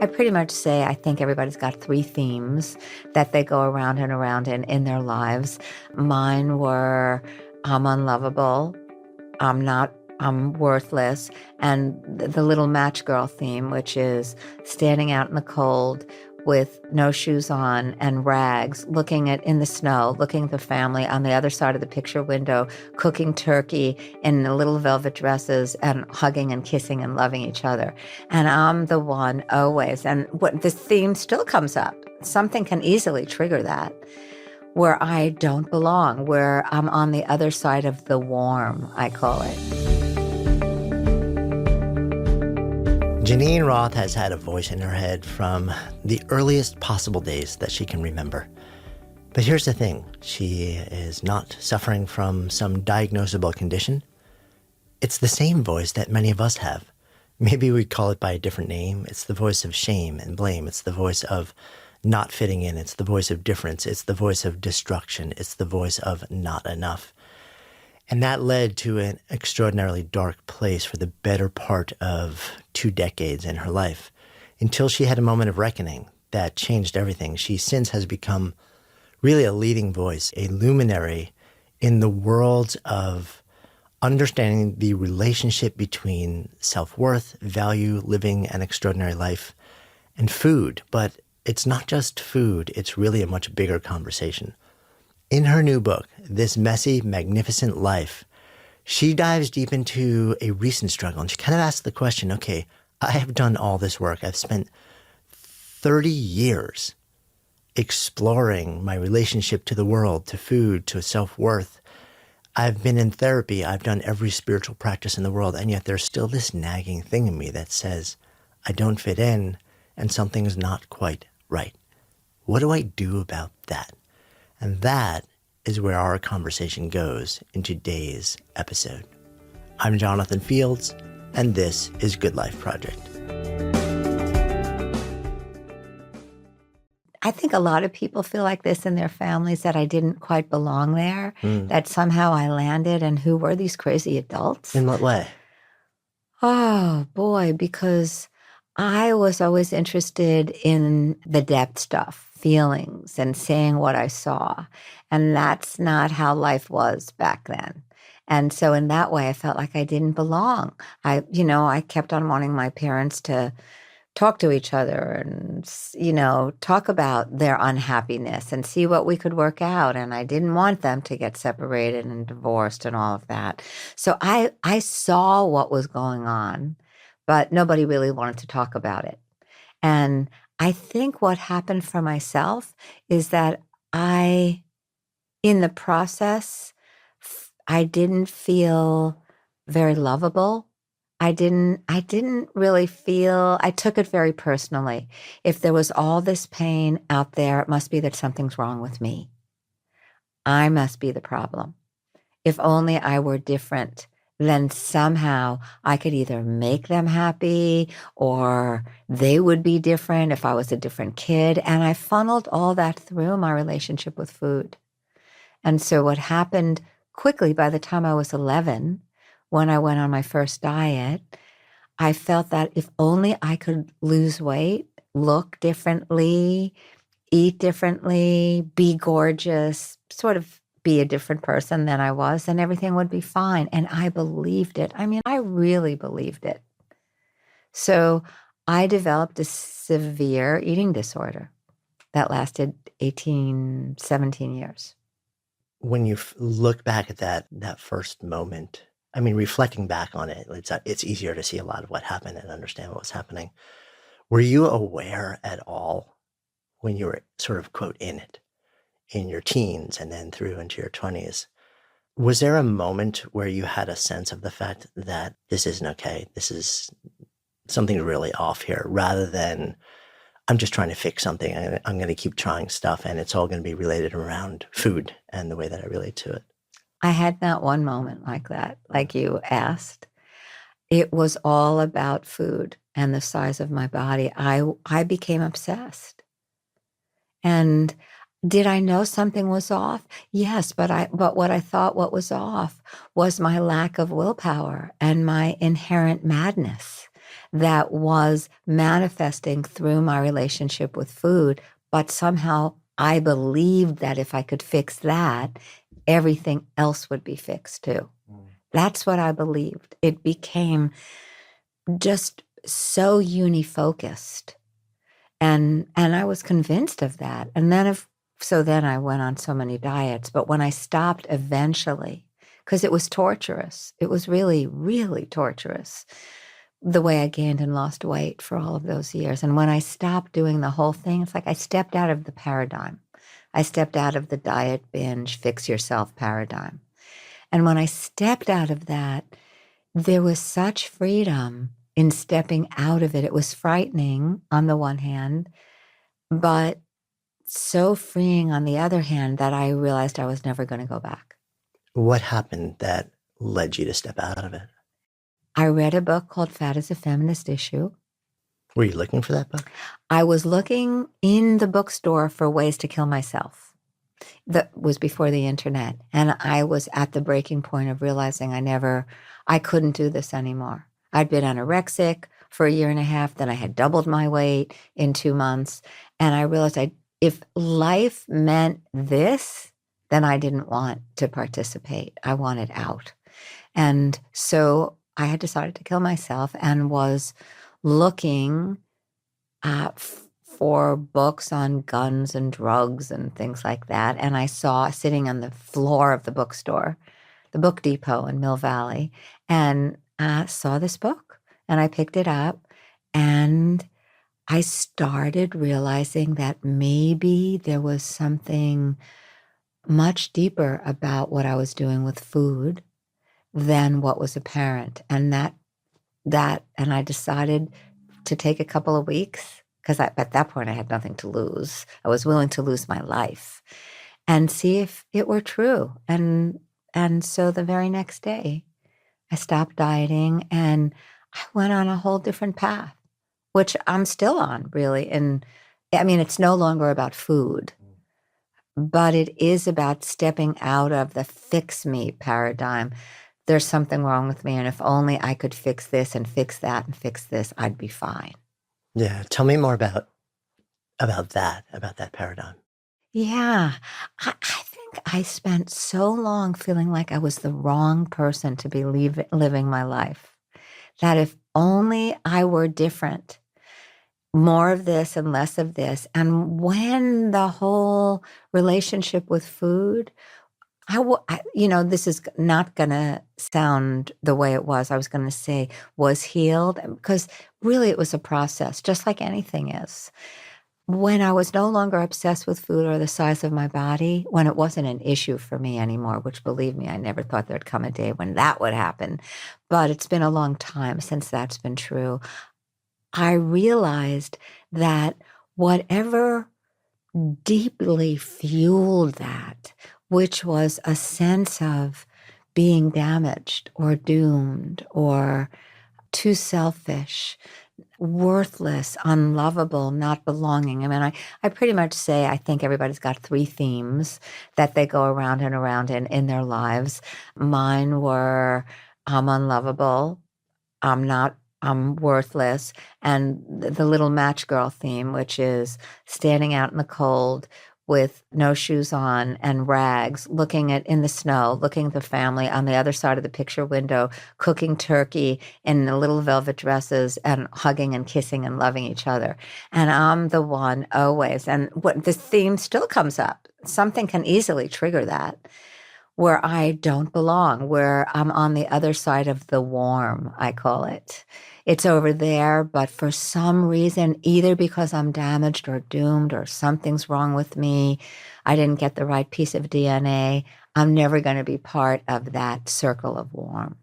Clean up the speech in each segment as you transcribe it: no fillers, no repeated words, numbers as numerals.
I pretty much say I think everybody's got three themes that they go around and around in their lives. Mine were I'm unlovable, I'm worthless, and the little match girl theme, which is standing out in the cold with no shoes on and rags, looking in the snow, looking at the family on the other side of the picture window, cooking turkey in little velvet dresses and hugging and kissing and loving each other. And I'm the one always, and what this theme still comes up. Something can easily trigger that, where I don't belong, where I'm on the other side of the warm, I call it. Geneen Roth has had a voice in her head from the earliest possible days that she can remember. But here's the thing, she is not suffering from some diagnosable condition. It's the same voice that many of us have. Maybe we'd call it by a different name. It's the voice of shame and blame. It's the voice of not fitting in. It's the voice of difference. It's the voice of destruction. It's the voice of not enough. And that led to an extraordinarily dark place for the better part of 2 decades in her life, until she had a moment of reckoning that changed everything. She since has become really a leading voice, a luminary in the world of understanding the relationship between self-worth, value, living an extraordinary life, and food. But it's not just food, it's really a much bigger conversation. In her new book, This Messy, Magnificent Life, she dives deep into a recent struggle, and she kind of asks the question, okay, I have done all this work. I've spent 30 years exploring my relationship to the world, to food, to self-worth. I've been in therapy. I've done every spiritual practice in the world, and yet there's still this nagging thing in me that says, I don't fit in, and something's not quite right. What do I do about that? And that is where our conversation goes in today's episode. I'm Jonathan Fields, and this is Good Life Project. I think a lot of people feel like this in their families, that I didn't quite belong there, that somehow I landed, and who were these crazy adults? In what way? Oh, boy, because I was always interested in the depth stuff, feelings, and saying what I saw. And that's not how life was back then. And so in that way, I felt like I didn't belong. I kept on wanting my parents to talk to each other and, talk about their unhappiness and see what we could work out. And I didn't want them to get separated and divorced and all of that. So I saw what was going on, but nobody really wanted to talk about it. And I think what happened for myself is that in the process, I didn't feel very lovable. I didn't really feel, I took it very personally. If there was all this pain out there, it must be that something's wrong with me. I must be the problem. If only I were different, then somehow I could either make them happy or they would be different if I was a different kid. And I funneled all that through my relationship with food. And so what happened quickly, by the time I was 11, when I went on my first diet, I felt that if only I could lose weight, look differently, eat differently, be gorgeous, sort of be a different person than I was, and everything would be fine. And I believed it. I mean, I really believed it. So I developed a severe eating disorder that lasted 17 years. When you look back at that first moment, I mean, reflecting back on it, it's easier to see a lot of what happened and understand what was happening. Were you aware at all when you were sort of, quote, in it, in your teens and then through into your 20s? Was there a moment where you had a sense of the fact that this isn't okay, this is something really off here, rather than I'm just trying to fix something and I'm going to keep trying stuff and it's all going to be related around food and the way that I relate to it? I had not one moment like that, like you asked. It was all about food and the size of my body. I became obsessed. And did I know something was off? Yes, but what I thought what was off was my lack of willpower and my inherent madness. that was manifesting through my relationship with food, but somehow I believed that if I could fix that, everything else would be fixed too. That's what I believed. It became just so unifocused. And I was convinced of that. And then then I went on so many diets. But when I stopped eventually, because it was torturous, it was really, really torturous, the way I gained and lost weight for all of those years. And when I stopped doing the whole thing, it's like I stepped out of the paradigm. I stepped out of the diet binge, fix yourself paradigm. And when I stepped out of that, there was such freedom in stepping out of it. It was frightening on the one hand, but so freeing on the other hand that I realized I was never going to go back. What happened that led you to step out of it? I read a book called Fat is a Feminist Issue. Were you looking for that book? I was looking in the bookstore for ways to kill myself. That was before the internet. And I was at the breaking point of realizing I couldn't do this anymore. I'd been anorexic for a year and a half. Then I had doubled my weight in 2 months. And I realized if life meant this, then I didn't want to participate. I wanted out. And so I had decided to kill myself and was looking for books on guns and drugs and things like that. And I saw sitting on the floor of the bookstore, the Book Depot in Mill Valley, and I saw this book and I picked it up and I started realizing that maybe there was something much deeper about what I was doing with food than what was apparent. And and I decided to take a couple of weeks because at that point I had nothing to lose. I was willing to lose my life and see if it were true. And so the very next day I stopped dieting and I went on a whole different path, which I'm still on really. And I mean, it's no longer about food, but it is about stepping out of the fix me paradigm. There's something wrong with me. And if only I could fix this and fix that and fix this, I'd be fine. Yeah. Tell me more about that paradigm. Yeah. I think I spent so long feeling like I was the wrong person to be living my life, that if only I were different, more of this and less of this. And when the whole relationship with food, this is not going to sound the way it was. I was going to say was healed, because really it was a process, just like anything is. When I was no longer obsessed with food or the size of my body, when it wasn't an issue for me anymore, which believe me, I never thought there'd come a day when that would happen. But it's been a long time since that's been true. I realized that whatever deeply fueled that, which was a sense of being damaged or doomed or too selfish, worthless, unlovable, not belonging. I mean, I pretty much say I think everybody's got 3 themes that they go around and around in their lives. Mine were I'm unlovable, I'm worthless, and the little match girl theme, which is standing out in the cold with no shoes on and rags, looking in the snow, looking at the family on the other side of the picture window, cooking turkey in the little velvet dresses and hugging and kissing and loving each other. And I'm the one always. And what this theme still comes up. Something can easily trigger that, where I don't belong, where I'm on the other side of the warm, I call it. It's over there, but for some reason, either because I'm damaged or doomed or something's wrong with me, I didn't get the right piece of DNA, I'm never going to be part of that circle of warm.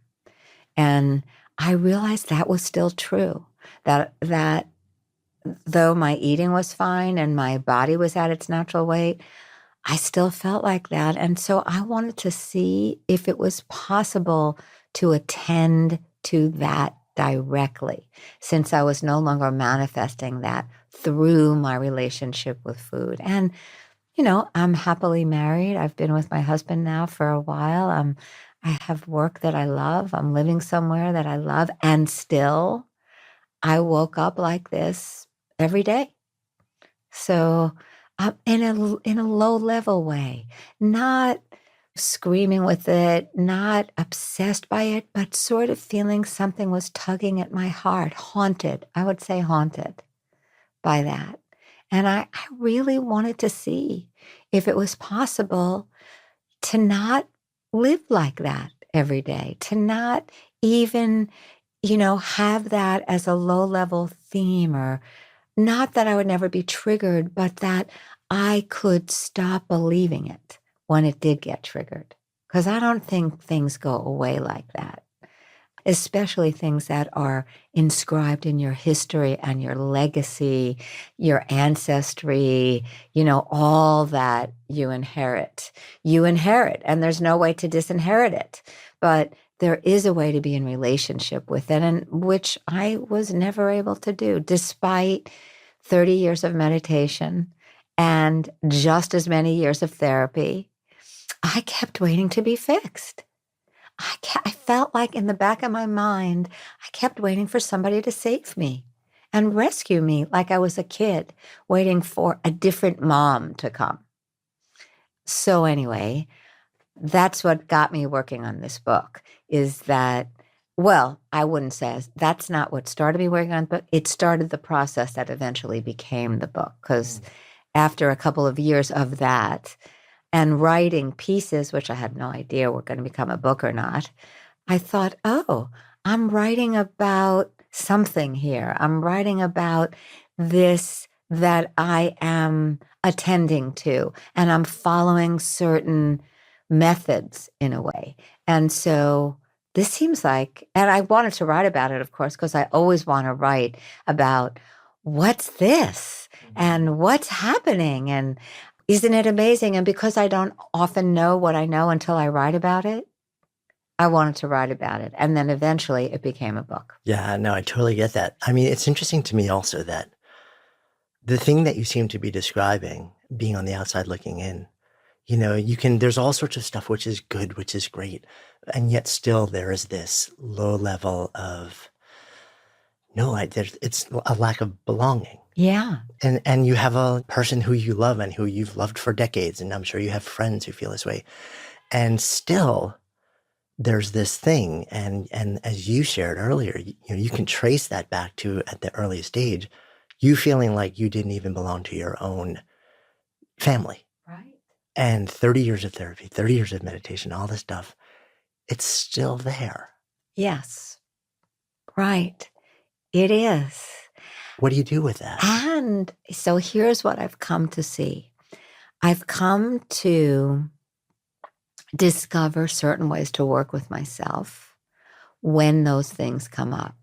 And I realized that was still true, that though my eating was fine and my body was at its natural weight, I still felt like that. And so I wanted to see if it was possible to attend to that directly, since I was no longer manifesting that through my relationship with food. And, I'm happily married. I've been with my husband now for a while. I have work that I love. I'm living somewhere that I love. And still, I woke up like this every day. So in a low level way, not screaming with it, not obsessed by it, but sort of feeling something was tugging at my heart, haunted. I would say haunted by that. And I really wanted to see if it was possible to not live like that every day, to not even, have that as a low level theme, or not that I would never be triggered, but that I could stop believing it when it did get triggered. Because I don't think things go away like that, especially things that are inscribed in your history and your legacy, your ancestry, all that you inherit. You inherit, and there's no way to disinherit it. But there is a way to be in relationship with it, and which I was never able to do, despite 30 years of meditation and just as many years of therapy. I kept waiting to be fixed. I felt like in the back of my mind, I kept waiting for somebody to save me and rescue me, like I was a kid waiting for a different mom to come. So anyway, that's what got me working on this book, is that, well, I wouldn't say that's not what started me working on, but it started the process that eventually became the book. Because after a couple of years of that, and writing pieces, which I had no idea were going to become a book or not, I thought, oh, I'm writing about something here. I'm writing about this that I am attending to, and I'm following certain methods in a way. And so this seems like, and I wanted to write about it, of course, because I always want to write about what's this and what's happening, and isn't it amazing? And because I don't often know what I know until I write about it, I wanted to write about it. And then eventually it became a book. Yeah, no, I totally get that. I mean, it's interesting to me also that the thing that you seem to be describing, being on the outside looking in, there's all sorts of stuff which is good, which is great. And yet still there is this low level of, no, it's a lack of belonging. Yeah. And you have a person who you love and who you've loved for decades. And I'm sure you have friends who feel this way. And still there's this thing. And as you shared earlier, you can trace that back to, at the earliest stage, you feeling like you didn't even belong to your own family. Right. And 30 years of therapy, 30 years of meditation, all this stuff, it's still there. Yes. Right. It is. What do you do with that? And so here's what I've come to see. I've come to discover certain ways to work with myself when those things come up.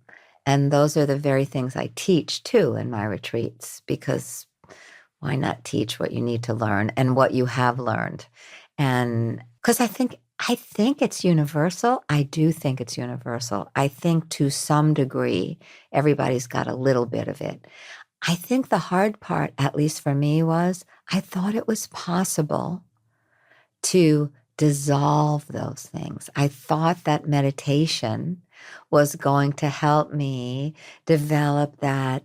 And those are the very things I teach too in my retreats, because why not teach what you need to learn and what you have learned? And because I think it's universal. I do think it's universal. I think to some degree, everybody's got a little bit of it. I think the hard part, at least for me, was I thought it was possible to dissolve those things. I thought that meditation was going to help me develop that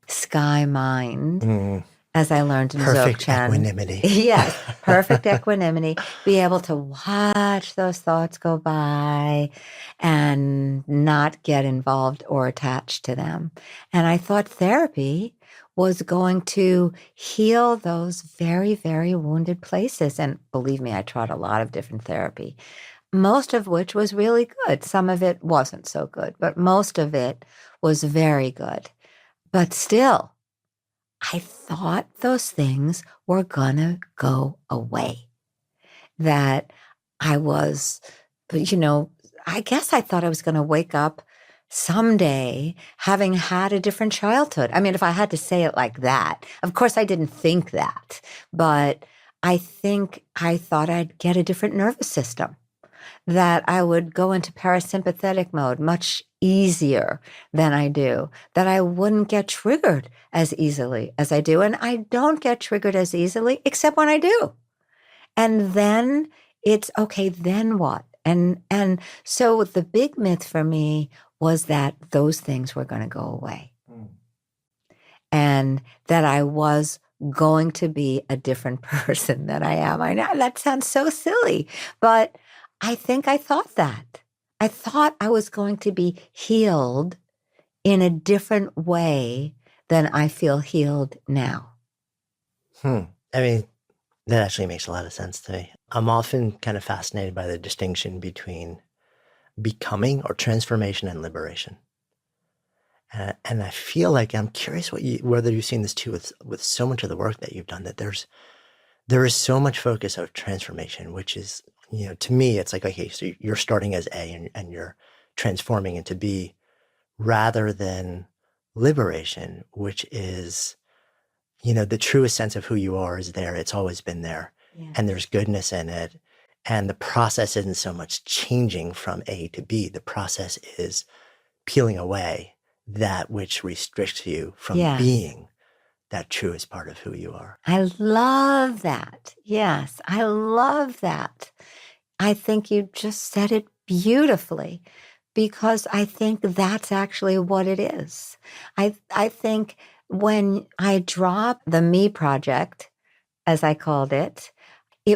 sky mind, as I learned in Perfect Dzogchen. equanimity. Yes, perfect equanimity. Be able to watch those thoughts go by and not get involved or attached to them. And I thought therapy was going to heal those very, very wounded places. And believe me, I tried a lot of different therapy, most of which was really good. Some of it wasn't so good, but most of it was very good. But still, I thought those things were gonna go away. That I was, I guess I thought I was gonna wake up someday having had a different childhood. I mean, if I had to say it like that, of course I didn't think that, but I think I thought I'd get a different nervous system, that I would go into parasympathetic mode much easier than I do, that I wouldn't get triggered as easily as I do. And I don't get triggered as easily, except when I do. And then it's okay, then what? And so the big myth for me was that those things were going to go away. and that I was going to be a different person than I am. I know that sounds so silly, but I think I thought that. I thought I was going to be healed in a different way than I feel healed now. I mean, that actually makes a lot of sense to me. I'm often kind of fascinated by the distinction between becoming or transformation and liberation. And I feel like I'm curious whether you've seen this too with so much of the work that you've done, that there is so much focus of transformation, which is, to me, it's like, okay, so you're starting as A and you're transforming into B, rather than liberation, which is, the truest sense of who you are is there. It's always been there. Yeah. And there's goodness in it. And the process isn't so much changing from A to B. The process is peeling away that which restricts you from Yes. being that truest part of who you are. I love that. Yes, I love that. I think you just said it beautifully, because I think that's actually what it is. I think when I dropped the Me project, as I called it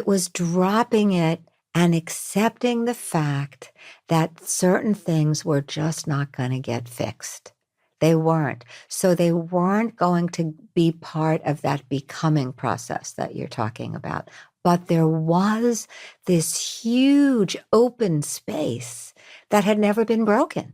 was dropping it and accepting the fact that certain things were just not going to get fixed. They weren't. So they weren't going to be part of that becoming process that you're talking about. But there was this huge open space that had never been broken.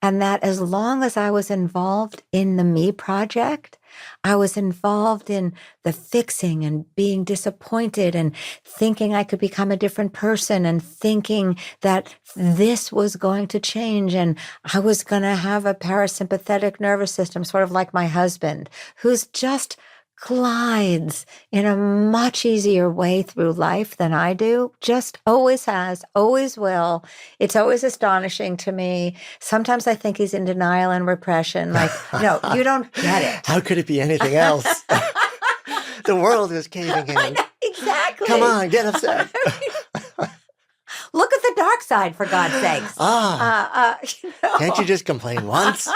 And that as long as I was involved in the Me project, I was involved in the fixing and being disappointed and thinking I could become a different person and thinking that this was going to change and I was going to have a parasympathetic nervous system, sort of like my husband, who's just glides in a much easier way through life than I do, just always has, always will. It's always astonishing to me. Sometimes I think he's in denial and repression. Like, no, you don't get it. How could it be anything else? The world is caving in. I know, exactly. Come on, get upset. Look at the dark side, for God's sakes. Can't you just complain once?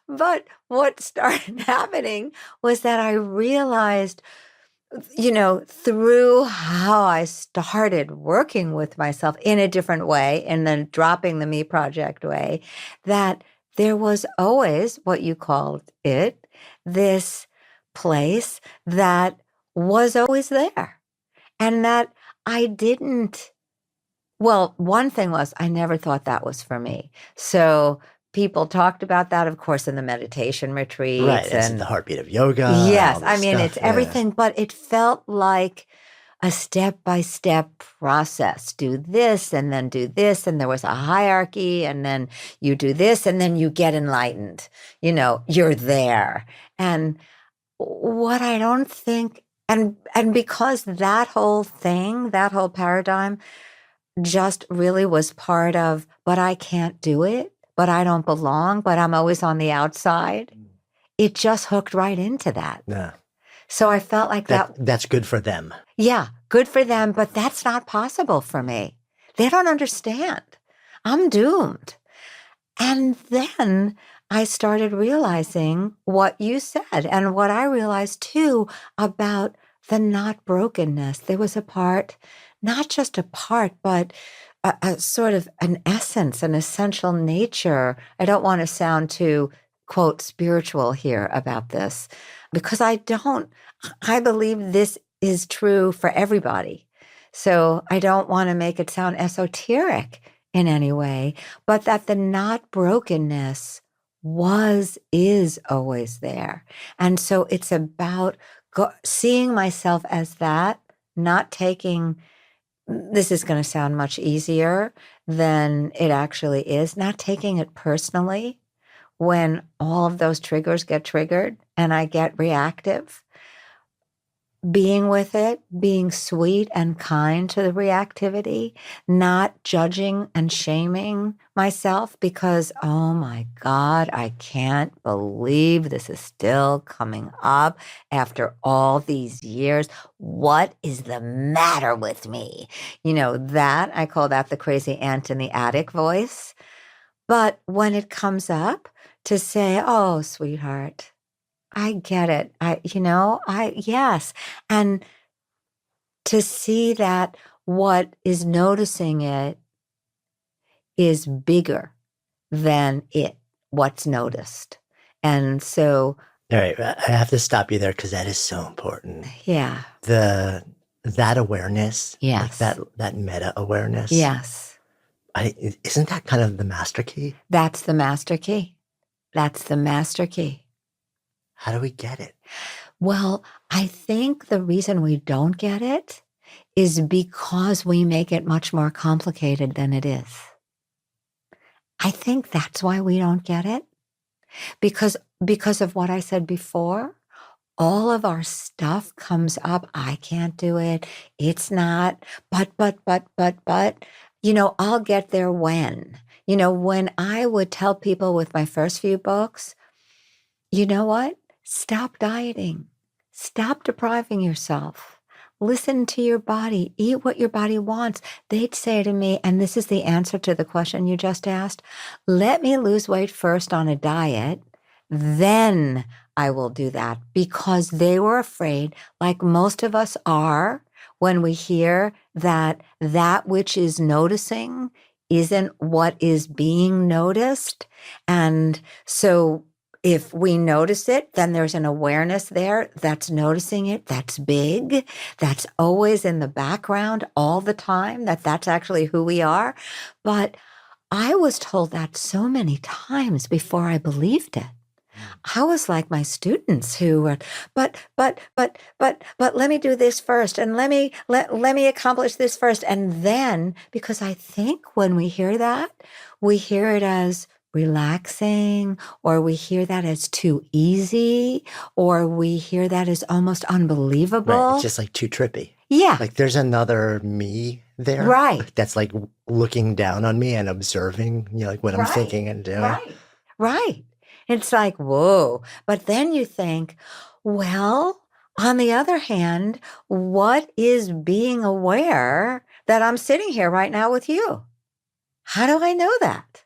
But what started happening was that I realized, through how I started working with myself in a different way, and then dropping the Me project way, that there was always what you called it, this place that was always there. And that I didn't, well, one thing was I never thought that was for me. So people talked about that, of course, in the meditation retreats. Right, it's and the heartbeat of yoga. yes, all I this mean, stuff, it's everything, but it felt like a step-by-step process. Do this and then do this, and there was a hierarchy, and then you do this, and then you get enlightened. You're there. And what I don't think, and because that whole thing, that whole paradigm just really was part of, but I can't do it, but I don't belong, but I'm always on the outside. It just hooked right into that. Yeah. So I felt like that's good for them. Yeah, good for them, but that's not possible for me. They don't understand. I'm doomed. And then I started realizing what you said and what I realized too about the not brokenness. There was a part, not just a part, but a sort of an essence, an essential nature. I don't want to sound too, quote, spiritual here about this, because I believe this is true for everybody. So I don't want to make it sound esoteric in any way, but that the not brokenness is always there. And so it's about seeing myself as that, not taking, this is going to sound much easier than it actually is, not taking it personally when all of those triggers get triggered and I get reactive. Being with it, being sweet and kind to the reactivity, not judging and shaming myself because, oh my God, I can't believe this is still coming up after all these years. What is the matter with me? That, I call that the crazy ant in the attic voice. But when it comes up to say, oh, sweetheart, I get it. Yes. And to see that what is noticing it is bigger than what's noticed. And so, All right, I have to stop you there because that is so important. yeah. That awareness, like Yes. that meta awareness. Yes. Isn't that kind of the master key? That's the master key. That's the master key. How do we get it? Well, I think the reason we don't get it is because we make it much more complicated than it is. I think that's why we don't get it. Because of what I said before, all of our stuff comes up. I can't do it. It's not, but, I'll get there when. When I would tell people with my first few books, you know what? Stop dieting. Stop depriving yourself. Listen to your body. Eat what your body wants. They'd say to me, and this is the answer to the question you just asked, let me lose weight first on a diet, then I will do that, because they were afraid, like most of us are, when we hear that which is noticing isn't what is being noticed. And so if we notice it, then there's an awareness there that's noticing it. That's big. That's always in the background all the time, that's actually who we are. But I was told that so many times before I believed it. I was like my students who were, but let me do this first, and let me accomplish this first. And then, because I think when we hear that, we hear it as relaxing, or we hear that as too easy, or we hear that as almost unbelievable. Right, it's just like too trippy. Yeah. Like there's another me there. Right. That's like looking down on me and observing, like what I'm thinking and doing. Right. Right. It's like, whoa. But then you think, well, on the other hand, what is being aware that I'm sitting here right now with you? How do I know that?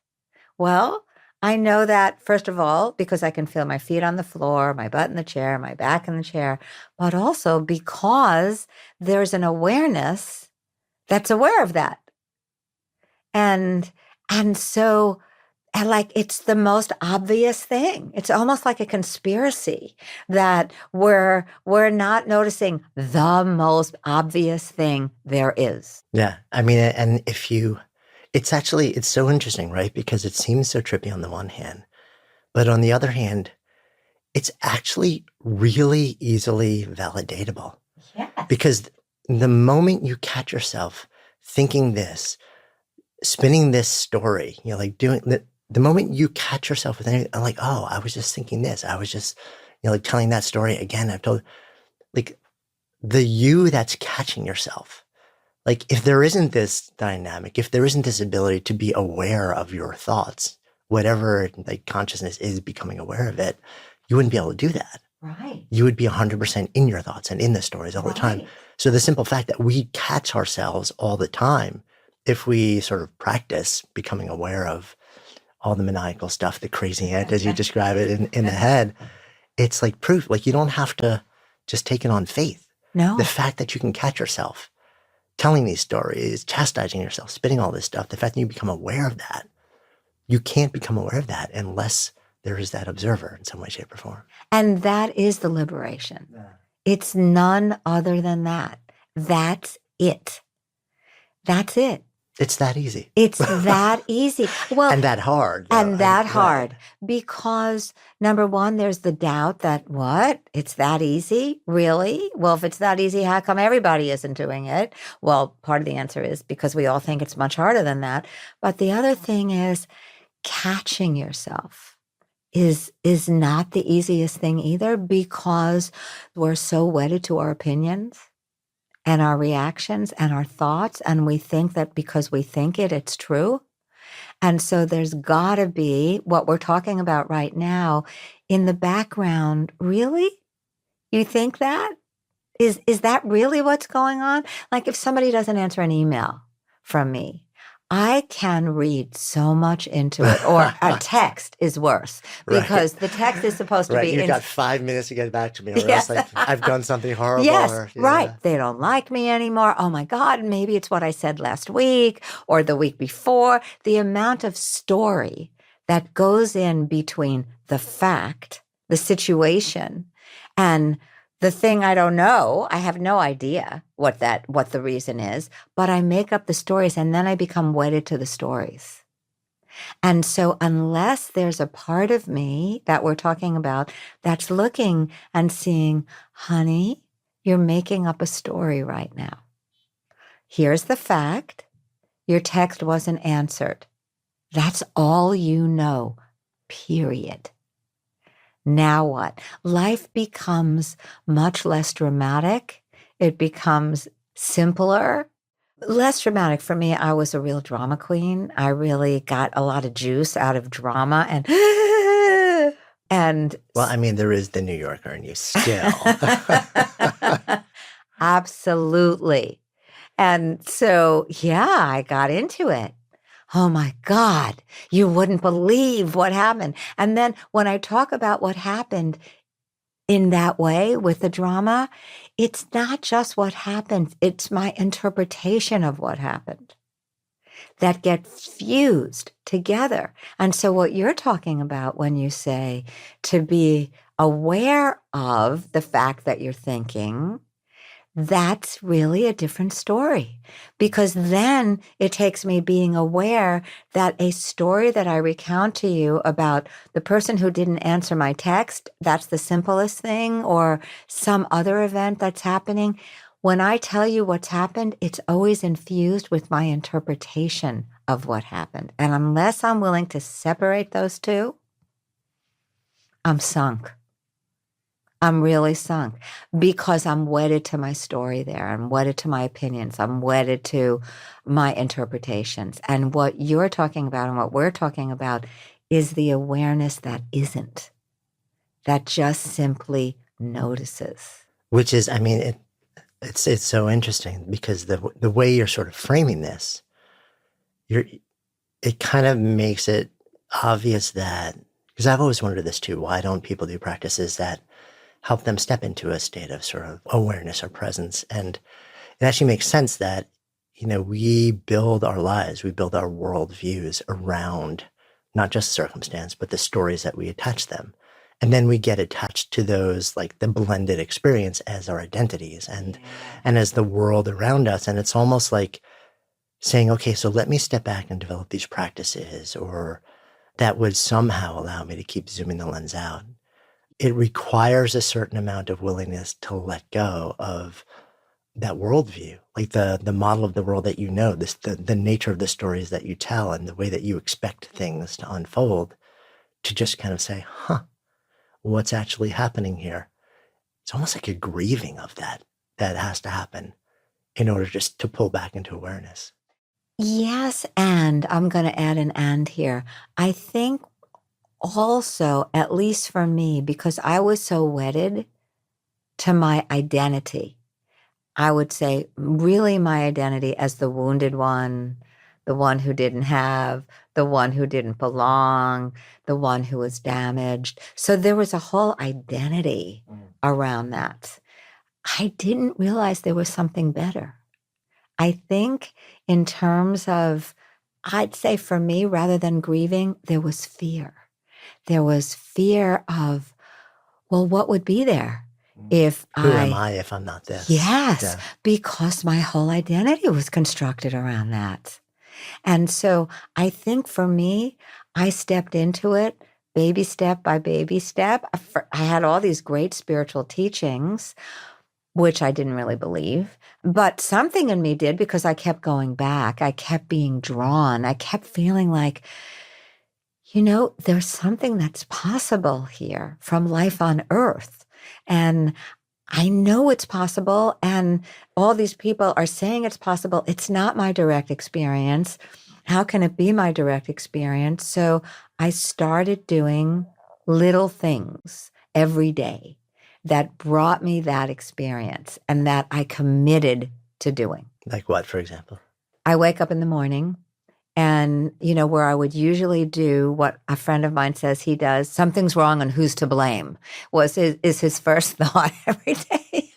Well, I know that, first of all, because I can feel my feet on the floor, my butt in the chair, my back in the chair, but also because there's an awareness that's aware of that. And so, and like, it's the most obvious thing. It's almost like a conspiracy that we're not noticing the most obvious thing there is. Yeah. I mean, and it's so interesting, right? Because it seems so trippy on the one hand, but on the other hand, it's actually really easily validatable. Yeah. Because the moment you catch yourself thinking this, spinning this story, like doing the moment you catch yourself with anything, I'm like, oh, I was just thinking this. I was just, like telling that story again. I've told, like, the you that's catching yourself. Like, if there isn't this dynamic, if there isn't this ability to be aware of your thoughts, whatever like consciousness is becoming aware of it, you wouldn't be able to do that. Right. You would be 100% in your thoughts and in the stories all the time. So the simple fact that we catch ourselves all the time, if we sort of practice becoming aware of all the maniacal stuff, the crazy ant, as you describe it in the head, it's like proof. Like, you don't have to just take it on faith. No. The fact that you can catch yourself telling these stories, chastising yourself, spitting all this stuff, the fact that you become aware of that, you can't become aware of that unless there is that observer in some way, shape, or form. And that is the liberation. Yeah. It's none other than that. That's it. That's it. It's that easy. It's that easy. Well, and that hard. And that hard. Because, number one, there's the doubt that, what? It's that easy? Really? Well, if it's that easy, how come everybody isn't doing it? Well, part of the answer is because we all think it's much harder than that. But the other thing is, catching yourself is not the easiest thing either, because we're so wedded to our opinions and our reactions and our thoughts, and we think that because we think it's true. And so there's got to be what we're talking about right now in the background. Really? You think that? Is that really what's going on? Like, if somebody doesn't answer an email from me, I can read so much into it, or a text is worse Right. because the text is supposed to Right. be You've got 5 minutes to get back to me, or else yes. like I've done something horrible. Yes, Or right. yeah. They don't like me anymore. Oh my God, maybe it's what I said last week or the week before. The amount of story that goes in between the fact, the situation, and the thing I don't know. I have no idea what the reason is, but I make up the stories and then I become wedded to the stories. And so, unless there's a part of me that we're talking about that's looking and seeing, honey, you're making up a story right now. Here's the fact your text wasn't answered. That's all you know, period. Now what? Life becomes much less dramatic. It becomes simpler. Less dramatic for me. I was a real drama queen. I really got a lot of juice out of drama and and Well, I mean, there is the New Yorker in you still. absolutely. And so, yeah, I got into it. Oh my God, you wouldn't believe what happened. And then when I talk about what happened in that way with the drama, it's not just what happened, it's my interpretation of what happened that get fused together. And so, what you're talking about when you say to be aware of the fact that you're thinking, that's really a different story because then it takes me being aware that a story that I recount to you about the person who didn't answer my text, that's the simplest thing, or some other event that's happening. When I tell you what's happened, it's always infused with my interpretation of what happened. And unless I'm willing to separate those two, I'm sunk. I'm really sunk because I'm wedded to my story there. I'm wedded to my opinions. I'm wedded to my interpretations. And what you're talking about and what we're talking about is the awareness that isn't, that just simply notices. Which is, I mean, it's so interesting because the way you're sort of framing this, it kind of makes it obvious that, because I've always wondered this too, why don't people do practices that help them step into a state of sort of awareness or presence? And it actually makes sense that, we build our lives, we build our worldviews around not just circumstance, but the stories that we attach them. And then we get attached to those, like the blended experience as our identities and as the world around us. And it's almost like saying, okay, so let me step back and develop these practices, or that would somehow allow me to keep zooming the lens out. It requires a certain amount of willingness to let go of that worldview, like the model of the world that the nature of the stories that you tell and the way that you expect things to unfold, to just kind of say, what's actually happening here? It's almost like a grieving of that has to happen in order just to pull back into awareness. Yes, and I'm going to add an and here. I think also, at least for me, because I was so wedded to my identity, I would say really my identity as the wounded one, the one who didn't have, the one who didn't belong, the one who was damaged. So there was a whole identity around that. I didn't realize there was something better. I think in terms of, I'd say for me, rather than grieving, there was fear. There was fear of, well, what would be there if Who am I if I'm not this? Yes, Yeah. because my whole identity was constructed around that. And so I think for me, I stepped into it baby step by baby step. I had all these great spiritual teachings, which I didn't really believe, but something in me did because I kept going back. I kept being drawn. I kept feeling like, there's something that's possible here from life on earth. And I know it's possible. And all these people are saying it's possible. It's not my direct experience. How can it be my direct experience? So I started doing little things every day that brought me that experience and that I committed to doing. Like what, for example? I wake up in the morning And, where I would usually do what a friend of mine says he does, something's wrong and who's to blame, is his first thought every day.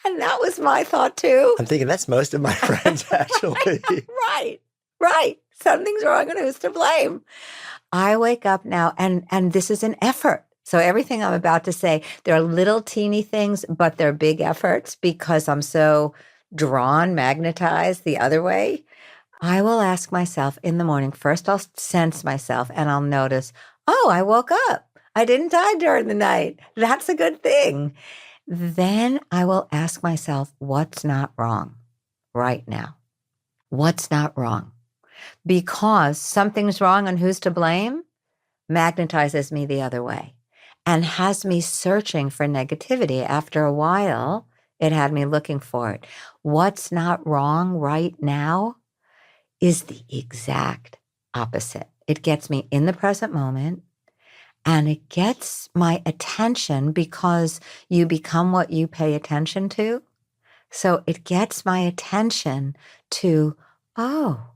And that was my thought too. I'm thinking that's most of my friends, actually. Right, right. Something's wrong and who's to blame. I wake up now and this is an effort. So everything I'm about to say, there are little teeny things, but they're big efforts because I'm so magnetized the other way. I will ask myself in the morning, first I'll sense myself and I'll notice, oh, I woke up. I didn't die during the night. That's a good thing. Then I will ask myself, what's not wrong right now? What's not wrong? Because something's wrong and who's to blame magnetizes me the other way and has me searching for negativity. After a while, it had me looking for it. What's not wrong right now is the exact opposite. It gets me in the present moment and it gets my attention because you become what you pay attention to. So it gets my attention to, oh,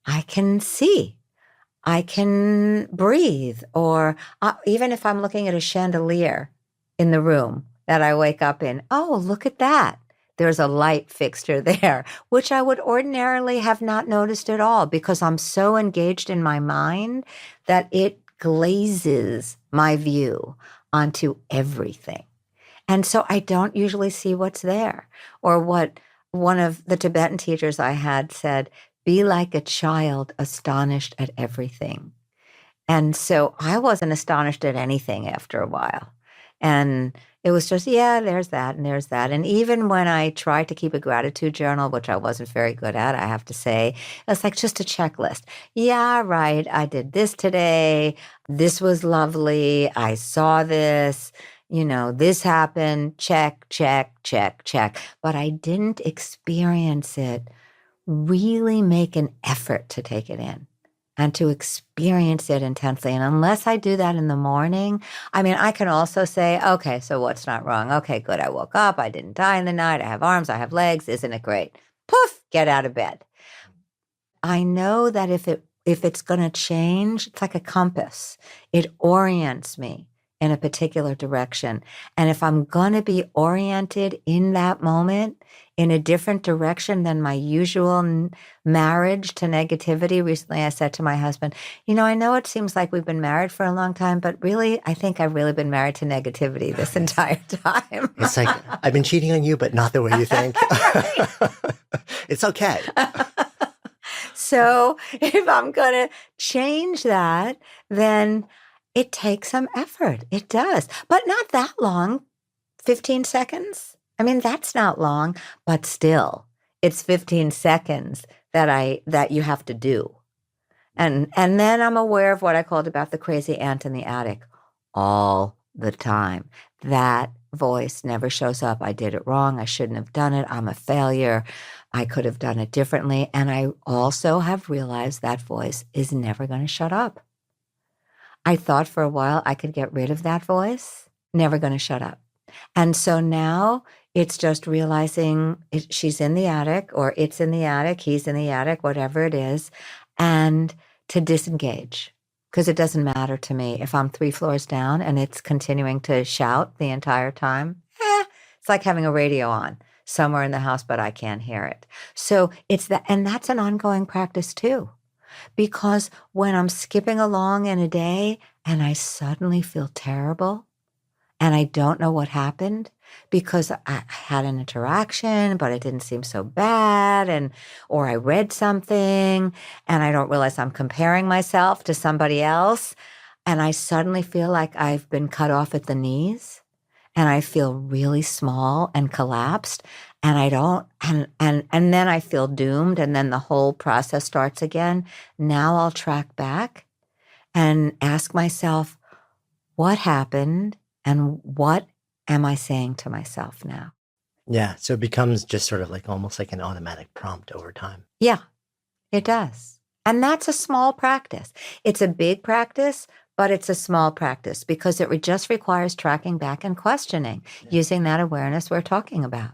I can see, I can breathe, or even if I'm looking at a chandelier in the room that I wake up in, oh, look at that. There's a light fixture there, which I would ordinarily have not noticed at all because I'm so engaged in my mind that it glazes my view onto everything. And so I don't usually see what's there. Or what one of the Tibetan teachers I had said, be like a child astonished at everything. And so I wasn't astonished at anything after a while. And it was just, yeah, there's that and there's that. And even when I tried to keep a gratitude journal, which I wasn't very good at, I have to say, it's like just a checklist. Yeah, right. I did this today. This was lovely. I saw this. This happened. Check, check, check, check. But I didn't experience it, really make an effort to take it in and to experience it intensely. And unless I do that in the morning, I can also say, okay, so what's not wrong? Okay, good. I woke up. I didn't die in the night. I have arms. I have legs. Isn't it great? Poof, get out of bed. I know that if it's going to change, it's like a compass. It orients me in a particular direction. And if I'm going to be oriented in that moment in a different direction than my usual marriage to negativity, recently I said to my husband, I know it seems like we've been married for a long time, but really, I think I've really been married to negativity this entire time. It's like, I've been cheating on you, but not the way you think. It's okay. So if I'm going to change that, then it takes some effort. It does, but not that long. 15 seconds. That's not long, but still, it's 15 seconds that you have to do. And then I'm aware of what I called about the crazy ant in the attic all the time. That voice never shows up. I did it wrong. I shouldn't have done it. I'm a failure. I could have done it differently. And I also have realized that voice is never going to shut up. I thought for a while I could get rid of that voice, never going to shut up. And so now it's just realizing she's in the attic, or it's in the attic, he's in the attic, whatever it is, and to disengage, because it doesn't matter to me if I'm 3 floors down and it's continuing to shout the entire time. It's like having a radio on somewhere in the house, but I can't hear it. So it's that, and that's an ongoing practice too. Because when I'm skipping along in a day and I suddenly feel terrible and I don't know what happened because I had an interaction, but it didn't seem so bad, or I read something and I don't realize I'm comparing myself to somebody else, and I suddenly feel like I've been cut off at the knees and I feel really small and collapsed. And I don't, and then I feel doomed, and then the whole process starts again. Now I'll track back and ask myself, what happened and what am I saying to myself now? Yeah, so it becomes just sort of like almost like an automatic prompt over time. Yeah, it does. And that's a small practice. It's a big practice, but it's a small practice because it just requires tracking back and questioning, using that awareness we're talking about.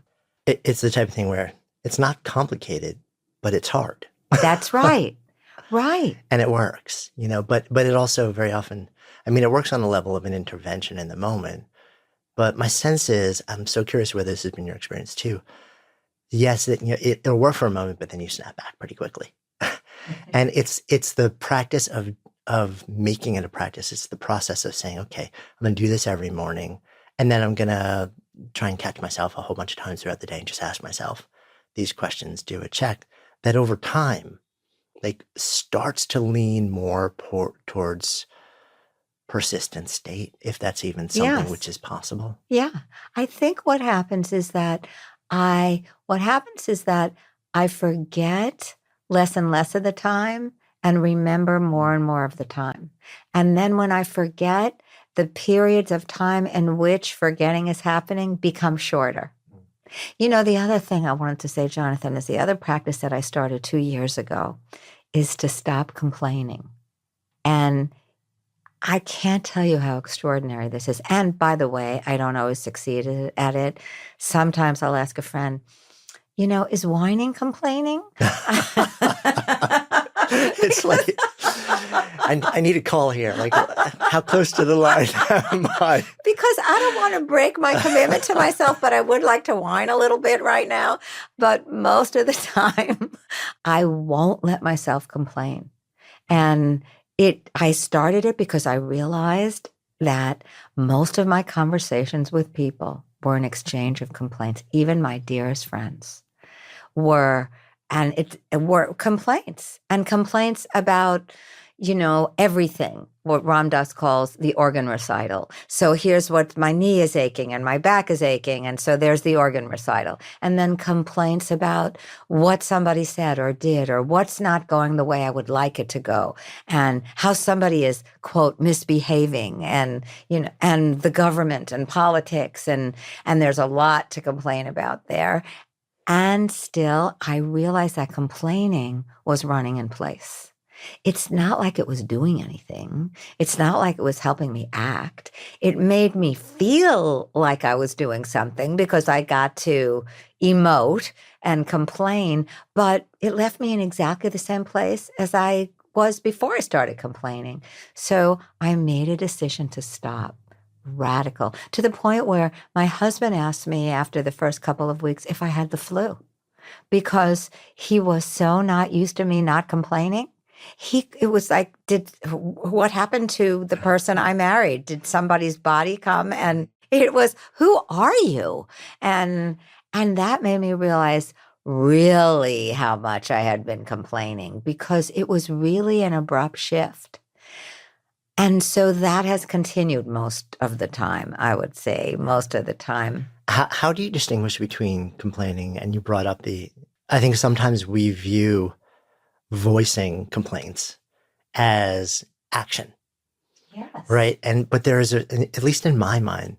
It's the type of thing where it's not complicated, but it's hard. That's right. Right. And it works, but it also very often, I mean, it works on the level of an intervention in the moment. But my sense is, I'm so curious whether this has been your experience too. Yes, it'll work for a moment, but then you snap back pretty quickly. And it's the practice of making it a practice. It's the process of saying, okay, I'm going to do this every morning, and then I'm going to try and catch myself a whole bunch of times throughout the day and just ask myself these questions, do a check. That over time, like, starts to lean more towards persistent state, if that's even something which Yes. is possible. Yeah. I think what happens is that I forget less and less of the time and remember more and more of the time. And then when I forget, the periods of time in which forgetting is happening become shorter. The other thing I wanted to say, Jonathan, is the other practice that I started 2 years ago is to stop complaining. And I can't tell you how extraordinary this is. And by the way, I don't always succeed at it. Sometimes I'll ask a friend, is whining complaining? It's like, I need a call here. Like, how close to the line am I? Because I don't want to break my commitment to myself, but I would like to whine a little bit right now. But most of the time, I won't let myself complain. And I started it because I realized that most of my conversations with people were an exchange of complaints. Even my dearest friends were, and it were complaints about, everything, what Ram Dass calls the organ recital. So here's what my knee is aching and my back is aching. And so there's the organ recital. And then complaints about what somebody said or did, or what's not going the way I would like it to go, and how somebody is, quote, misbehaving, and, and the government and politics. And there's a lot to complain about there. And still, I realized that complaining was running in place. It's not like it was doing anything. It's not like it was helping me act. It made me feel like I was doing something because I got to emote and complain, but it left me in exactly the same place as I was before I started complaining. So I made a decision to stop. Radical, to the point where my husband asked me after the first couple of weeks if I had the flu, because he was so not used to me not complaining. It was like, what happened to the person I married? Did somebody's body come? And it was, who are you? And that made me realize really how much I had been complaining, because it was really an abrupt shift. And so that has continued most of the time, I would say, most of the time. How do you distinguish between complaining, and you brought up I think sometimes we view voicing complaints as action. Yes. Right. But there is at least in my mind,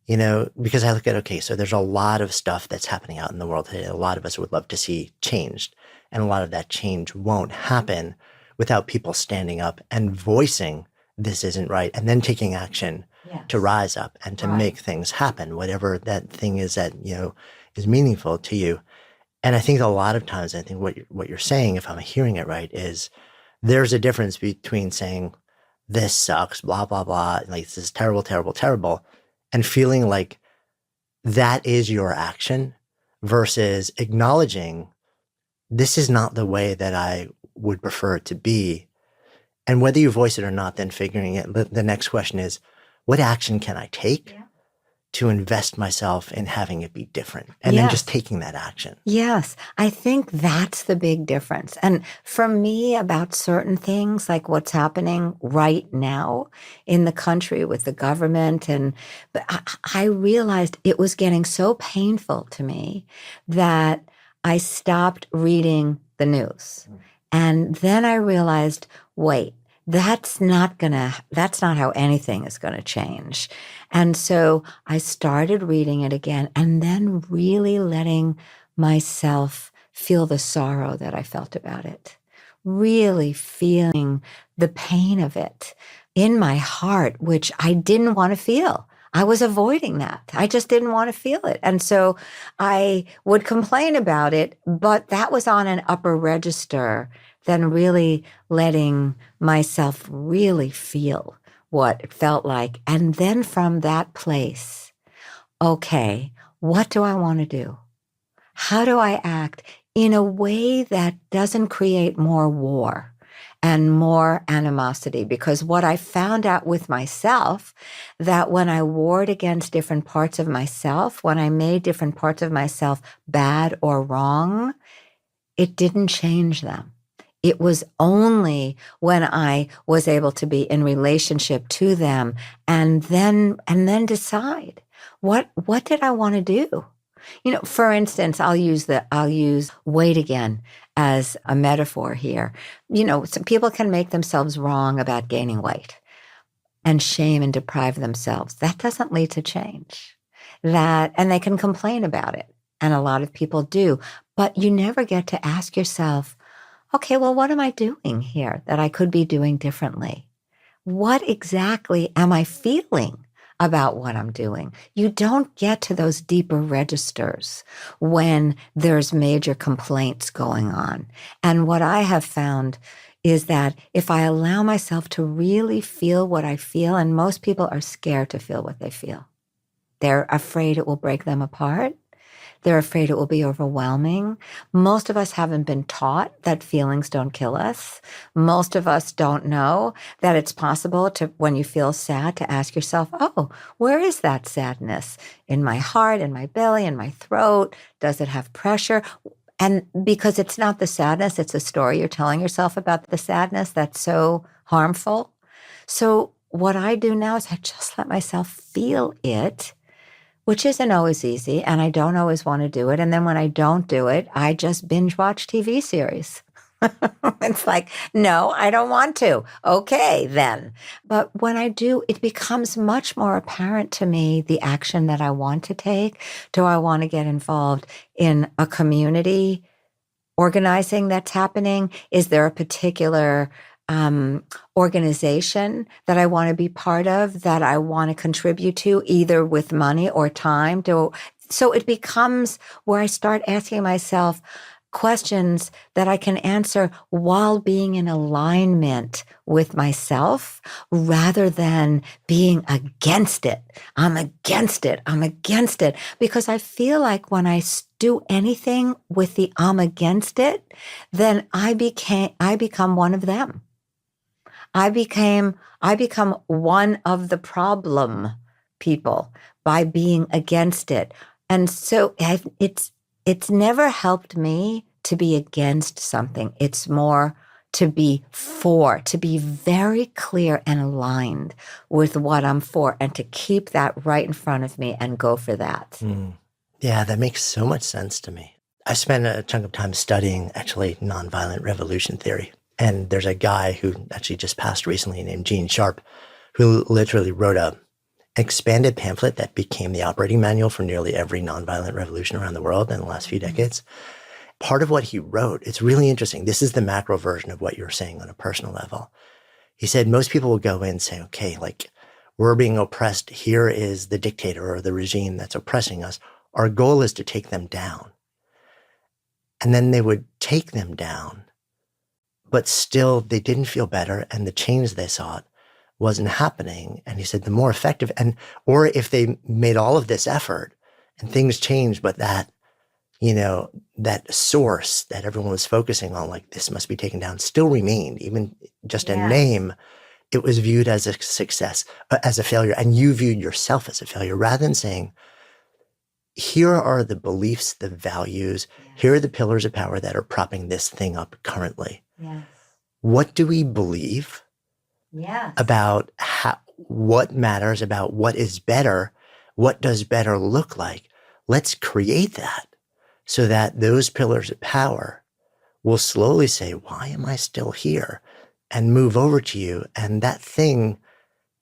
because I look at, okay, so there's a lot of stuff that's happening out in the world today. A lot of us would love to see changed. And a lot of that change won't happen without people standing up and voicing this isn't right, and then taking action to rise up and to make things happen, whatever that thing is that, is meaningful to you. And I think a lot of times, I think what you're saying, if I'm hearing it right, is there's a difference between saying this sucks, blah, blah, blah, like this is terrible, terrible, terrible, and feeling like that is your action, versus acknowledging this is not the way that I would prefer it to be. And whether you voice it or not, then figuring it, the next question is, what action can I take to invest myself in having it be different? And then just taking that action. Yes, I think that's the big difference. And for me, about certain things, like what's happening right now in the country with the government, but I realized it was getting so painful to me that I stopped reading the news. And then I realized, wait, that's not how anything is going to change. And so I started reading it again, and then really letting myself feel the sorrow that I felt about it, really feeling the pain of it in my heart, which I didn't want to feel. I was avoiding that. I just didn't want to feel it. And so I would complain about it, but that was on an upper register than really letting myself really feel what it felt like. And then from that place, okay, what do I want to do? How do I act in a way that doesn't create more war and more animosity? Because what I found out with myself, that when I warred against different parts of myself, when I made different parts of myself bad or wrong, it didn't change them. It was only when I was able to be in relationship to them and then decide what did I want to do? For instance, I'll use weight again as a metaphor here. Some people can make themselves wrong about gaining weight and shame and deprive themselves. That doesn't lead to change. And they can complain about it. And a lot of people do, but you never get to ask yourself, okay, well, what am I doing here that I could be doing differently? What exactly am I feeling about what I'm doing? You don't get to those deeper registers when there's major complaints going on. And what I have found is that if I allow myself to really feel what I feel, and most people are scared to feel what they feel. They're afraid it will break them apart. They're afraid it will be overwhelming. Most of us haven't been taught that feelings don't kill us. Most of us don't know that it's possible to, when you feel sad, to ask yourself, oh, where is that sadness? In my heart, in my belly, in my throat? Does it have pressure? And because it's not the sadness, it's a story you're telling yourself about the sadness that's so harmful. So what I do now is I just let myself feel it, which isn't always easy, and I don't always want to do it. And then when I don't do it, I just binge watch TV series. It's like, no, I don't want to. Okay, then. But when I do, it becomes much more apparent to me the action that I want to take. Do I want to get involved in a community organizing that's happening? Is there a particular organization that I want to be part of, that I want to contribute to, either with money or time? So it becomes where I start asking myself questions that I can answer while being in alignment with myself, rather than being against it. I'm against it. I'm against it. Because I feel like when I do anything with the I'm against it, then I become one of them. I become one of the problem people by being against it. And so it's never helped me to be against something. It's more to be for, to be very clear and aligned with what I'm for, and to keep that right in front of me and go for that. Yeah, that makes so much sense to me. I spent a chunk of time studying actually nonviolent revolution theory. And there's a guy who actually just passed recently named Gene Sharp, who literally wrote an expanded pamphlet that became the operating manual for nearly every nonviolent revolution around the world in the last few decades. Part of what he wrote, it's really interesting. This is the macro version of what you're saying on a personal level. He said most people will go in and say, okay, like, we're being oppressed. Here is the dictator or the regime that's oppressing us. Our goal is to take them down. And then they would take them down, but still they didn't feel better, and the change they sought wasn't happening. And he said the more effective, or if they made all of this effort and things changed, but that, that source that everyone was focusing on, like this must be taken down, still remained, even just in name, it was viewed as a success, as a failure. And you viewed yourself as a failure, rather than saying, here are the beliefs, the values, here are the pillars of power that are propping this thing up currently. Yes. What do we believe about what matters, about what is better? What does better look like? Let's create that so that those pillars of power will slowly say, why am I still here? And move over to you. And that thing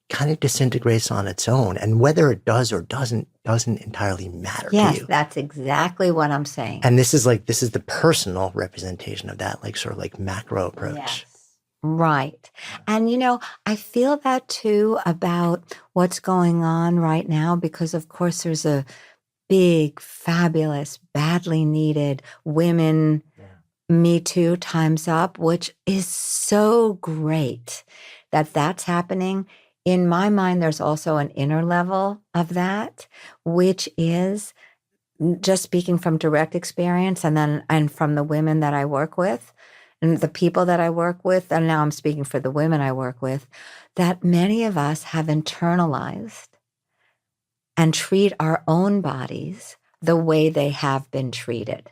kind of disintegrates on its own. And whether it does or doesn't entirely matter to you. Yes, that's exactly what I'm saying. And this is the personal representation of that, like sort of like macro approach. Yes. Right. And, I feel that too about what's going on right now because, of course, there's a big, fabulous, badly needed women Me Too Time's Up, which is so great that that's happening. In my mind, there's also an inner level of that, which is just speaking from direct experience and from the women that I work with and the people that I work with, and now I'm speaking for the women I work with, that many of us have internalized and treat our own bodies the way they have been treated.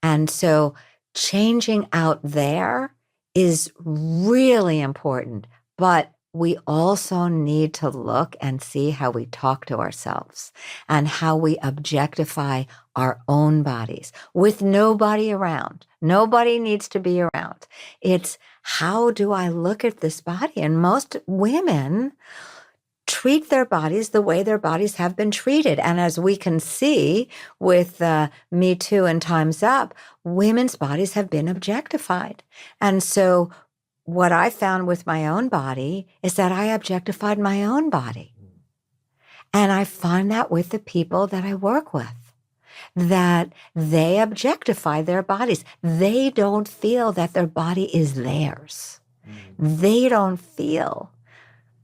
And so changing out there is really important, but we also need to look and see how we talk to ourselves and how we objectify our own bodies with nobody around. Nobody needs to be around. It's how do I look at this body? And most women treat their bodies the way their bodies have been treated. And as we can see with Me Too and Time's Up, women's bodies have been objectified. And so what I found with my own body is that I objectified my own body. And I find that with the people that I work with, that they objectify their bodies. They don't feel that their body is theirs. They don't feel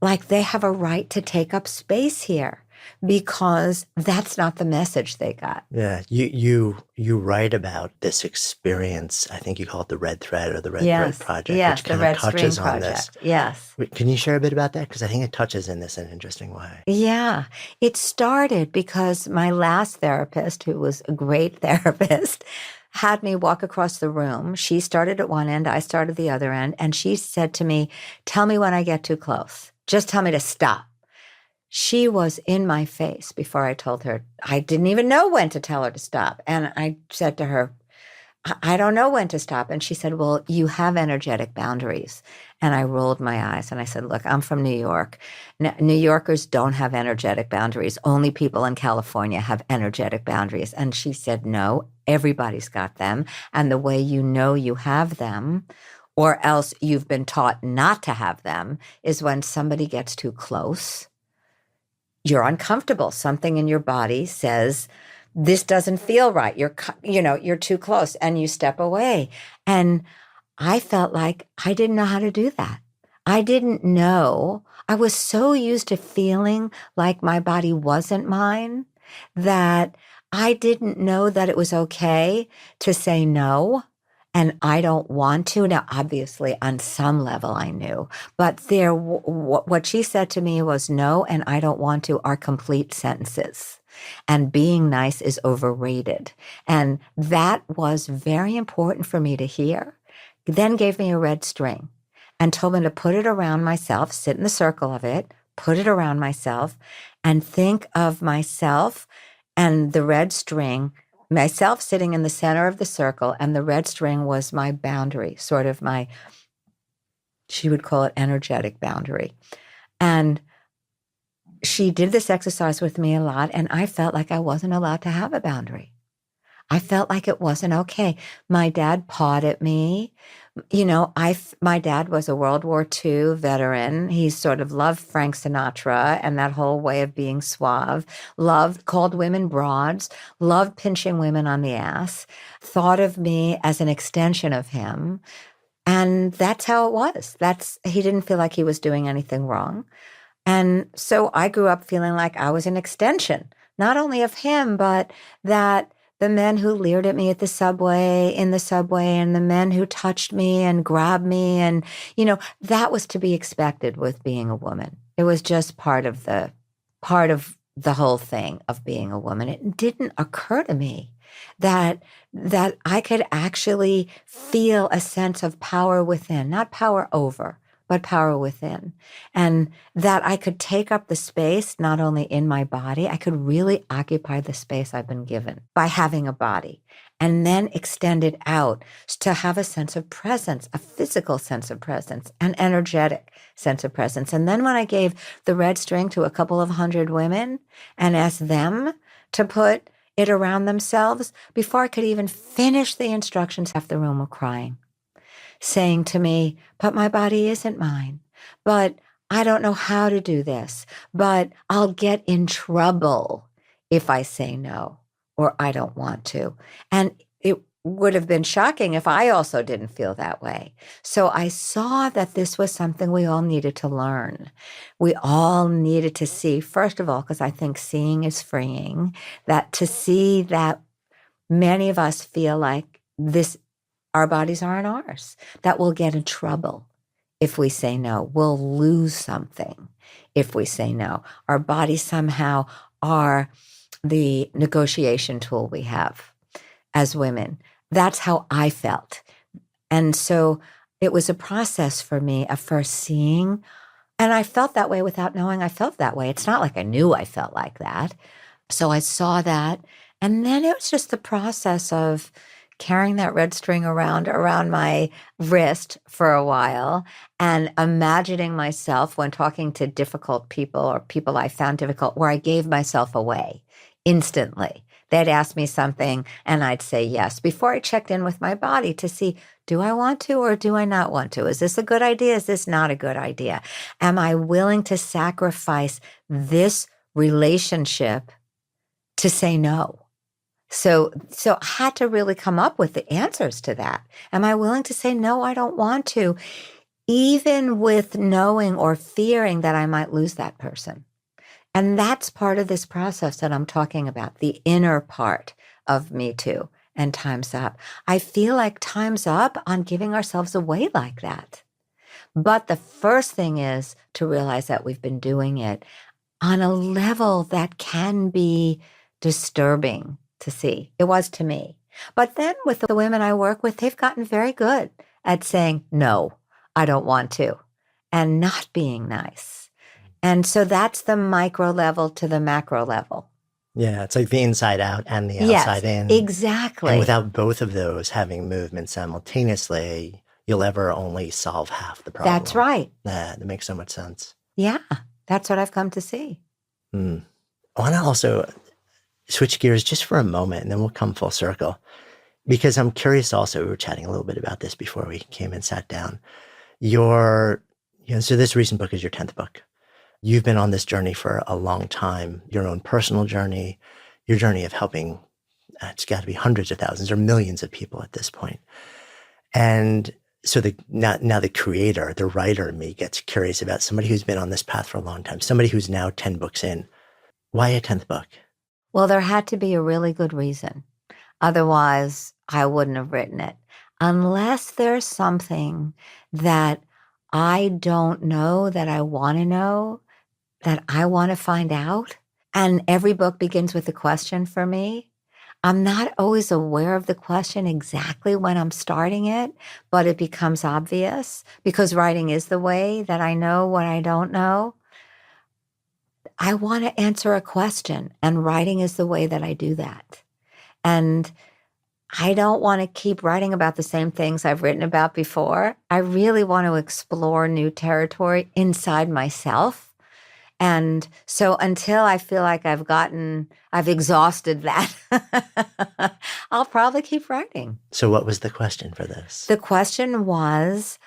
like they have a right to take up space here because that's not the message they got. Yeah, you write about this experience. I think you call it the Red Thread or the Red Thread Project, Yes, which the kind Red of touches String on Project. this. Yes. Can you share a bit about that? Because I think it touches in this in an interesting way. Yeah, it started because my last therapist, who was a great therapist, had me walk across the room. She started at one end, I started the other end, and she said to me, "Tell me when I get too close. Just tell me to stop." She was in my face before I told her. I didn't even know when to tell her to stop. And I said to her, I don't know when to stop. And she said, "Well, you have energetic boundaries." And I rolled my eyes and I said, "Look, I'm from New York. New Yorkers don't have energetic boundaries. Only people in California have energetic boundaries." And she said, "No, everybody's got them. And the way you know you have them, or else you've been taught not to have them, is when somebody gets too close. You're uncomfortable. Something in your body says, this doesn't feel right. You're too close, and you step away." And I felt like I didn't know how to do that. I didn't know. I was so used to feeling like my body wasn't mine that I didn't know that it was okay to say no. And I don't want to. Now, obviously, on some level, I knew. But what she said to me was, "No, and I don't want to," are complete sentences. And being nice is overrated. And that was very important for me to hear. Then gave me a red string and told me to put it around myself, sit in the circle of it, put it around myself, and think of myself and the red string, myself sitting in the center of the circle, and the red string was my boundary, sort of she would call it energetic boundary. And she did this exercise with me a lot, and I felt like I wasn't allowed to have a boundary. I felt like it wasn't okay. My dad pawed at me. My dad was a World War II veteran. He sort of loved Frank Sinatra and that whole way of being suave, called women broads, loved pinching women on the ass, thought of me as an extension of him. And that's how it was. He didn't feel like he was doing anything wrong. And so I grew up feeling like I was an extension, not only of him, but that the men who leered at me in the subway, and the men who touched me and grabbed me, and, that was to be expected with being a woman. It was just part of the whole thing of being a woman. It didn't occur to me that I could actually feel a sense of power within, not power over, but power within. And that I could take up the space, not only in my body, I could really occupy the space I've been given by having a body, and then extend it out to have a sense of presence, a physical sense of presence, an energetic sense of presence. And then when I gave the red string to a couple of hundred women and asked them to put it around themselves, before I could even finish the instructions, half the room were crying. saying to me, but my body isn't mine. But I don't know how to do this. But I'll get in trouble if I say no or I don't want to. And it would have been shocking if I also didn't feel that way. So I saw that this was something we all needed to learn. We all needed to see, first of all, because I think seeing is freeing, that to see that many of us feel like this, our bodies aren't ours, that we'll get in trouble if we say no. We'll lose something if we say no. Our bodies somehow are the negotiation tool we have as women. That's how I felt. And so it was a process for me of first seeing, and I felt that way without knowing I felt that way. It's not like I knew I felt like that. So I saw that. And then it was just the process of carrying that red string around my wrist for a while and imagining myself when talking to difficult people or people I found difficult, where I gave myself away instantly. They'd ask me something and I'd say yes before I checked in with my body to see, do I want to or do I not want to? Is this a good idea? Is this not a good idea? Am I willing to sacrifice this relationship to say no? So I had to really come up with the answers to that. Am I willing to say, no, I don't want to, even with knowing or fearing that I might lose that person? And that's part of this process that I'm talking about, the inner part of Me Too and Time's Up. I feel like time's up on giving ourselves away like that. But the first thing is to realize that we've been doing it on a level that can be disturbing to see. It was to me. But then with the women I work with, they've gotten very good at saying, no, I don't want to, and not being nice. And so that's the micro level to the macro level. Yeah, it's like the inside out and the Yes, outside in. exactly. And without both of those having movement simultaneously, you'll ever only solve half the problem. That's right. That makes so much sense. Yeah, that's what I've come to see. I want to also switch gears just for a moment, and then we'll come full circle. Because I'm curious also, we were chatting a little bit about this before we came and sat down. So this recent book is your 10th book. You've been on this journey for a long time, your own personal journey, your journey of helping, it's got to be hundreds of thousands or millions of people at this point. And so now the creator, the writer in me gets curious about somebody who's been on this path for a long time, somebody who's now 10 books in. Why a 10th book? Well, there had to be a really good reason. Otherwise, I wouldn't have written it. Unless there's something that I don't know that I want to know, that I want to find out. And every book begins with a question for me. I'm not always aware of the question exactly when I'm starting it, but it becomes obvious because writing is the way that I know what I don't know. I want to answer a question, and writing is the way that I do that. And I don't want to keep writing about the same things I've written about before. I really want to explore new territory inside myself. And so until I feel like I've exhausted that, I'll probably keep writing. So what was the question for this? The question was,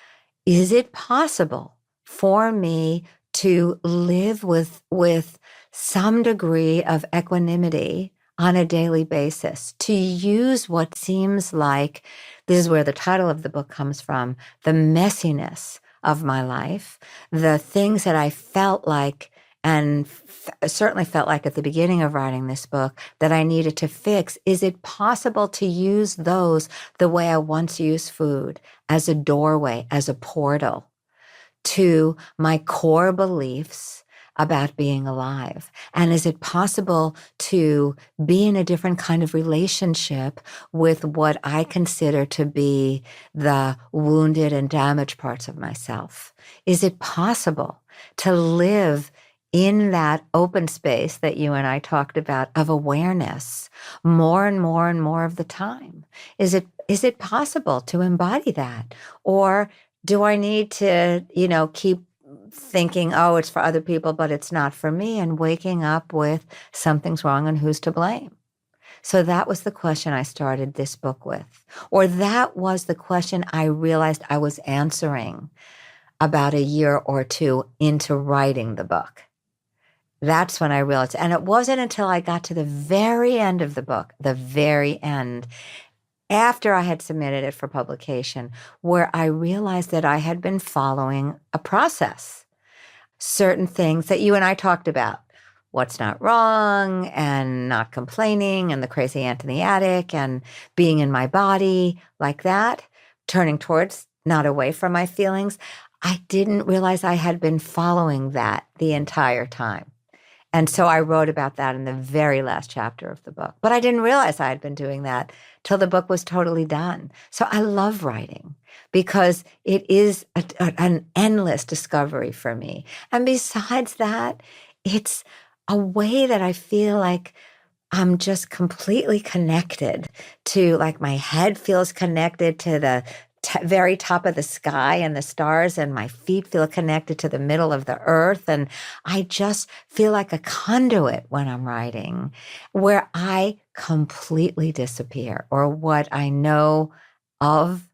is it possible for me to live with some degree of equanimity on a daily basis, to use what seems like, this is where the title of the book comes from, the messiness of my life, the things that I felt like, and certainly felt like at the beginning of writing this book, that I needed to fix. Is it possible to use those the way I once used food, as a doorway, as a portal to my core beliefs about being alive? And is it possible to be in a different kind of relationship with what I consider to be the wounded and damaged parts of myself? Is it possible to live in that open space that you and I talked about of awareness more and more and more of the time? Is it possible to embody that? Or do I need to, keep thinking, oh, it's for other people, but it's not for me, and waking up with something's wrong and who's to blame? So that was the question I started this book with. Or that was the question I realized I was answering about a year or two into writing the book. That's when I realized. And it wasn't until I got to the very end of the book, the very end, after I had submitted it for publication, where I realized that I had been following a process. Certain things that you and I talked about, what's not wrong and not complaining and the crazy aunt in the attic and being in my body like that, turning towards, not away from my feelings. I didn't realize I had been following that the entire time. And so I wrote about that in the very last chapter of the book. But I didn't realize I had been doing that till the book was totally done. So I love writing because it is an endless discovery for me. And besides that, it's a way that I feel like I'm just completely connected to, like, my head feels connected to the very top of the sky and the stars, and my feet feel connected to the middle of the earth. And I just feel like a conduit when I'm writing, where I completely disappear, or what I know of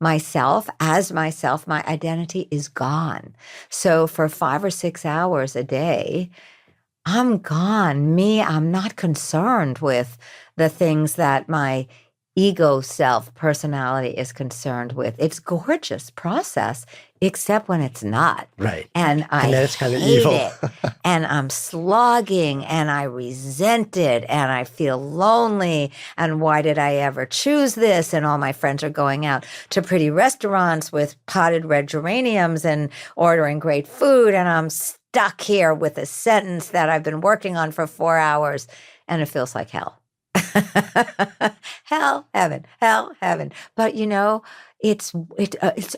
myself as myself, my identity is gone. So for 5 or 6 hours a day, I'm gone. I'm not concerned with the things that my ego self personality is concerned with. It's gorgeous process, except when it's not. Right. And I then it's kind of hate evil. it. And I'm slogging and I resent it and I feel lonely. And why did I ever choose this? And all my friends are going out to pretty restaurants with potted red geraniums and ordering great food. And I'm stuck here with a sentence that I've been working on for 4 hours, and it feels like hell. Hell, heaven, hell, heaven. But it's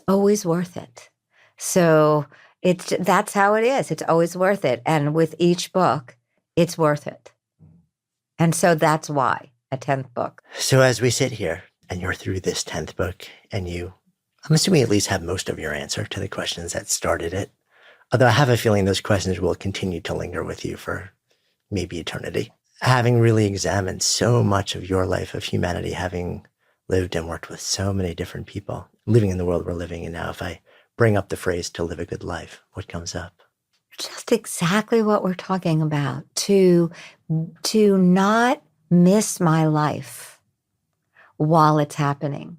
always worth it. So that's how it is. It's always worth it. And with each book, it's worth it. And so that's why a 10th book. So as we sit here and you're through this 10th book, and I'm assuming at least have most of your answer to the questions that started it. Although I have a feeling those questions will continue to linger with you for maybe eternity. Having really examined so much of your life, of humanity, having lived and worked with so many different people, living in the world we're living in now, if I bring up the phrase to live a good life, what comes up? Just exactly what we're talking about, to not miss my life while it's happening,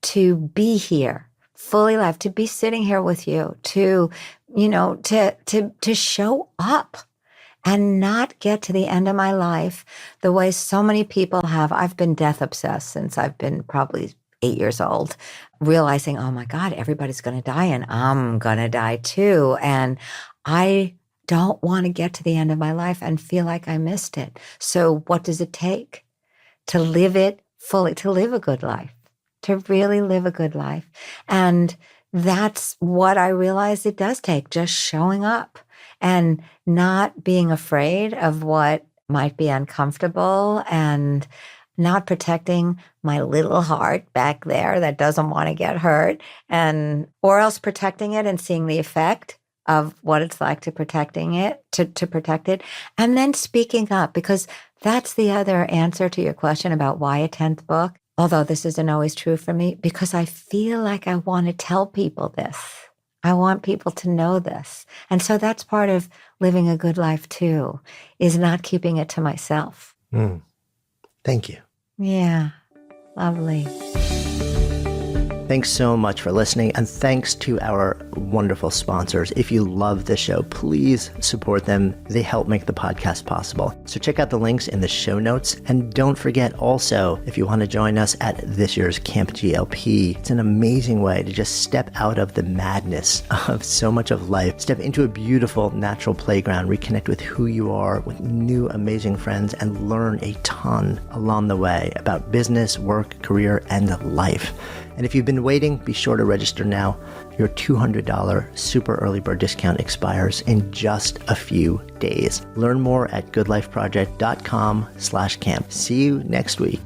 to be here, fully alive, to be sitting here with you, to show up. And not get to the end of my life the way so many people have. I've been death obsessed since I've been probably 8 years old, realizing, oh my God, everybody's going to die and I'm going to die too. And I don't want to get to the end of my life and feel like I missed it. So what does it take to live it fully, to live a good life, to really live a good life? And that's what I realized it does take, just showing up. And not being afraid of what might be uncomfortable, and not protecting my little heart back there that doesn't want to get hurt, or else protecting it and seeing the effect of what it's like to protect it, and then speaking up, because that's the other answer to your question about why a 10th book. Although this isn't always true for me, because I feel like I want to tell people this. I want people to know this. And so that's part of living a good life too, is not keeping it to myself. Thank you. Yeah, lovely. Thanks so much for listening, and thanks to our wonderful sponsors. If you love the show, please support them. They help make the podcast possible. So check out the links in the show notes. And don't forget also, if you want to join us at this year's Camp GLP, it's an amazing way to just step out of the madness of so much of life, step into a beautiful natural playground, reconnect with who you are, with new amazing friends, and learn a ton along the way about business, work, career, and life. And if you've been waiting, be sure to register now. Your $200 super early bird discount expires in just a few days. Learn more at goodlifeproject.com/camp. See you next week.